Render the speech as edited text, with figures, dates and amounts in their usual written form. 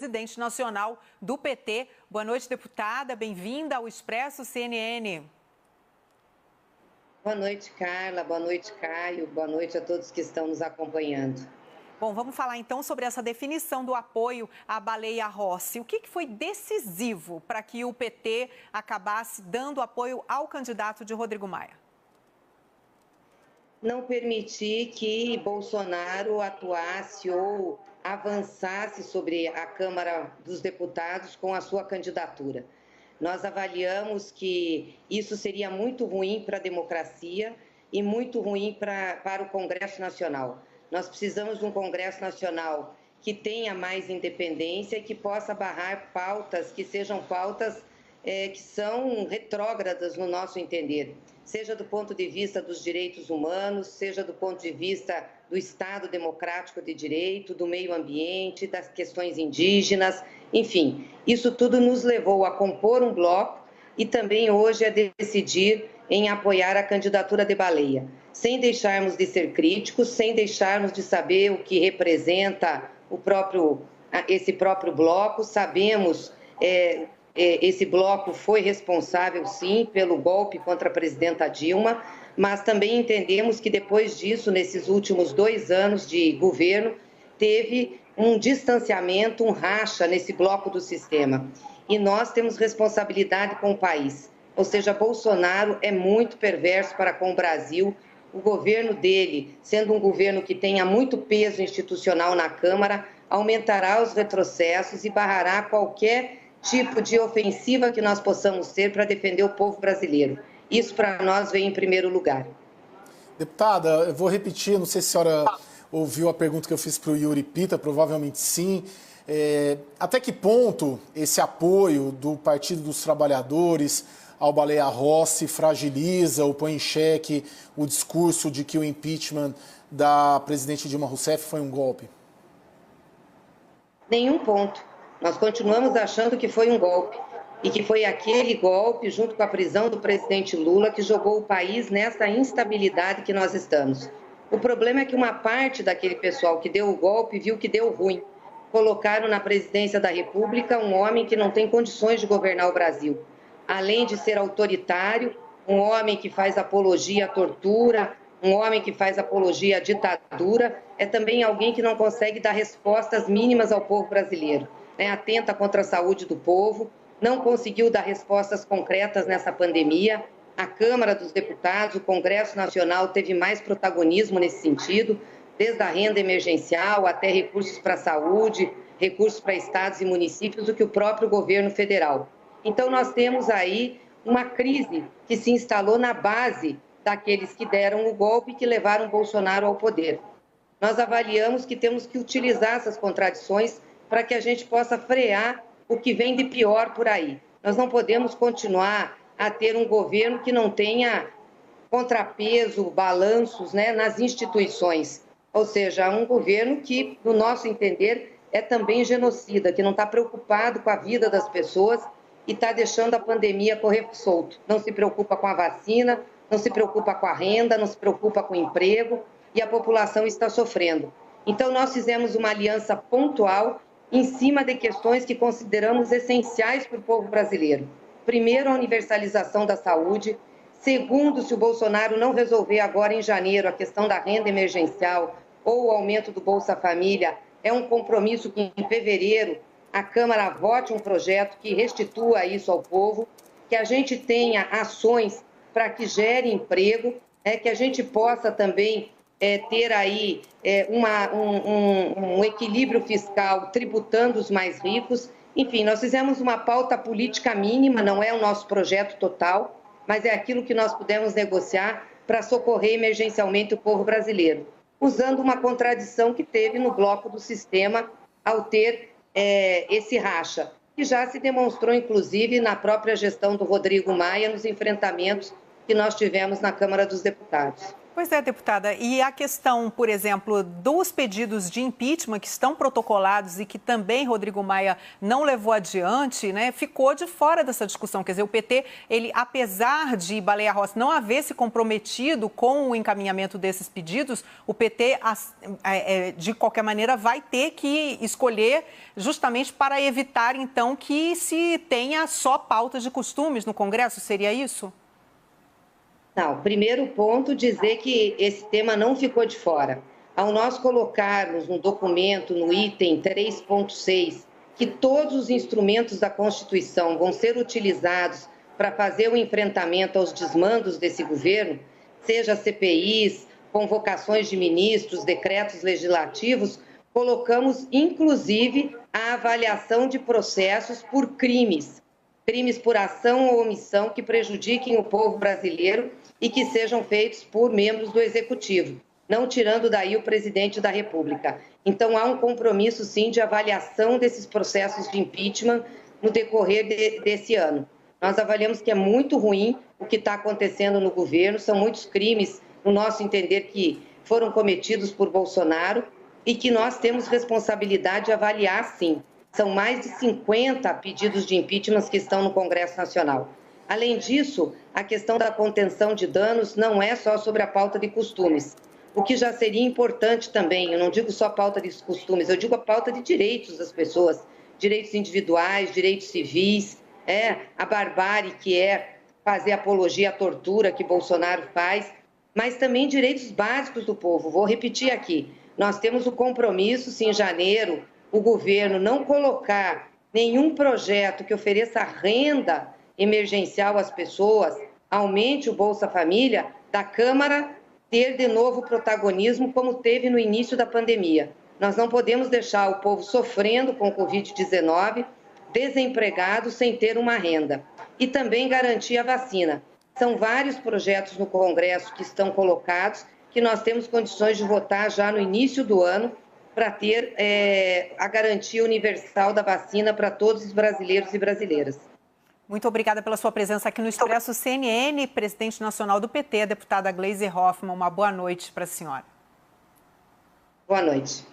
presidente nacional do PT. Boa noite, deputada. Bem-vinda ao Expresso CNN. Boa noite, Carla. Boa noite, Caio. Boa noite a todos que estão nos acompanhando. Bom, vamos falar então sobre essa definição do apoio à Baleia Rossi. O que foi decisivo para que o PT acabasse dando apoio ao candidato de Rodrigo Maia? Não permitir que Bolsonaro atuasse ou avançasse sobre a Câmara dos Deputados com a sua candidatura. Nós avaliamos que isso seria muito ruim para a democracia e muito ruim para o Congresso Nacional. Nós precisamos de um Congresso Nacional que tenha mais independência e que possa barrar pautas que sejam pautas que são retrógradas no nosso entender, seja do ponto de vista dos direitos humanos, seja do ponto de vista do Estado democrático de direito, do meio ambiente, das questões indígenas, enfim. Isso tudo nos levou a compor um bloco e também hoje a decidir em apoiar a candidatura de Baleia, sem deixarmos de ser críticos, sem deixarmos de saber o que representa esse próprio bloco. Sabemos, esse bloco foi responsável, sim, pelo golpe contra a presidenta Dilma, mas também entendemos que depois disso, nesses últimos 2 anos de governo, teve um distanciamento, um racha nesse bloco do sistema. E nós temos responsabilidade com o país. Ou seja, Bolsonaro é muito perverso para com o Brasil. O governo dele, sendo um governo que tenha muito peso institucional na Câmara, aumentará os retrocessos e barrará qualquer tipo de ofensiva que nós possamos ter para defender o povo brasileiro. Isso para nós vem em primeiro lugar. Deputada, eu vou repetir, não sei se a senhora ouviu a pergunta que eu fiz para o Yuri Pita, provavelmente sim. Até que ponto esse apoio do Partido dos Trabalhadores ao Baleia Rossi fragiliza ou põe em xeque o discurso de que o impeachment da presidente Dilma Rousseff foi um golpe? Nenhum ponto. Nós continuamos achando que foi um golpe e que foi aquele golpe, junto com a prisão do presidente Lula, que jogou o país nessa instabilidade que nós estamos. O problema é que uma parte daquele pessoal que deu o golpe viu que deu ruim. Colocaram na presidência da República um homem que não tem condições de governar o Brasil. Além de ser autoritário, um homem que faz apologia à tortura, um homem que faz apologia à ditadura, é também alguém que não consegue dar respostas mínimas ao povo brasileiro. Atenta contra a saúde do povo, não conseguiu dar respostas concretas nessa pandemia. A Câmara dos Deputados, o Congresso Nacional teve mais protagonismo nesse sentido, desde a renda emergencial até recursos para a saúde, recursos para estados e municípios, do que o próprio governo federal. Então, nós temos aí uma crise que se instalou na base daqueles que deram o golpe e que levaram Bolsonaro ao poder. Nós avaliamos que temos que utilizar essas contradições para que a gente possa frear o que vem de pior por aí. Nós não podemos continuar a ter um governo que não tenha contrapeso, balanços, nas instituições. Ou seja, um governo que, no nosso entender, é também genocida, que não está preocupado com a vida das pessoas e está deixando a pandemia correr solto. Não se preocupa com a vacina, não se preocupa com a renda, não se preocupa com o emprego, e a população está sofrendo. Então, nós fizemos uma aliança pontual em cima de questões que consideramos essenciais para o povo brasileiro. Primeiro, a universalização da saúde. Segundo, se o Bolsonaro não resolver agora em janeiro a questão da renda emergencial ou o aumento do Bolsa Família, é um compromisso que em fevereiro a Câmara vote um projeto que restitua isso ao povo, que a gente tenha ações para que gere emprego, que a gente possa também ter aí um equilíbrio fiscal tributando os mais ricos. Enfim, nós fizemos uma pauta política mínima, não é o nosso projeto total, mas é aquilo que nós pudemos negociar para socorrer emergencialmente o povo brasileiro, usando uma contradição que teve no bloco do sistema ao ter esse racha, que já se demonstrou, inclusive, na própria gestão do Rodrigo Maia, nos enfrentamentos que nós tivemos na Câmara dos Deputados. Pois é, deputada. E a questão, por exemplo, dos pedidos de impeachment que estão protocolados e que também Rodrigo Maia não levou adiante, né, ficou de fora dessa discussão. Quer dizer, o PT, ele, apesar de Baleia Rossi não haver se comprometido com o encaminhamento desses pedidos, o PT, de qualquer maneira, vai ter que escolher justamente para evitar, então, que se tenha só pautas de costumes no Congresso. Seria isso? Não, primeiro ponto, dizer que esse tema não ficou de fora. Ao nós colocarmos no documento, no item 3.6, que todos os instrumentos da Constituição vão ser utilizados para fazer o enfrentamento aos desmandos desse governo, seja CPIs, convocações de ministros, decretos legislativos, colocamos, inclusive, a avaliação de processos por crimes por ação ou omissão que prejudiquem o povo brasileiro e que sejam feitos por membros do Executivo, não tirando daí o presidente da República. Então, há um compromisso, sim, de avaliação desses processos de impeachment no decorrer desse ano. Nós avaliamos que é muito ruim o que está acontecendo no governo, são muitos crimes, no nosso entender, que foram cometidos por Bolsonaro e que nós temos responsabilidade de avaliar, sim. São mais de 50 pedidos de impeachment que estão no Congresso Nacional. Além disso, a questão da contenção de danos não é só sobre a pauta de costumes. O que já seria importante também, eu não digo só a pauta de costumes, eu digo a pauta de direitos das pessoas, direitos individuais, direitos civis, a barbárie que é fazer apologia à tortura que Bolsonaro faz, mas também direitos básicos do povo. Vou repetir aqui, nós temos o compromisso, se em janeiro o governo não colocar nenhum projeto que ofereça renda emergencial às pessoas, aumente o Bolsa Família, da Câmara ter de novo protagonismo como teve no início da pandemia. Nós não podemos deixar o povo sofrendo com o Covid-19, desempregado, sem ter uma renda. E também garantir a vacina. São vários projetos no Congresso que estão colocados, que nós temos condições de votar já no início do ano, para ter a garantia universal da vacina para todos os brasileiros e brasileiras. Muito obrigada pela sua presença aqui no Expresso CNN, presidente nacional do PT, a deputada Gleisi Hoffmann. Uma boa noite para a senhora. Boa noite.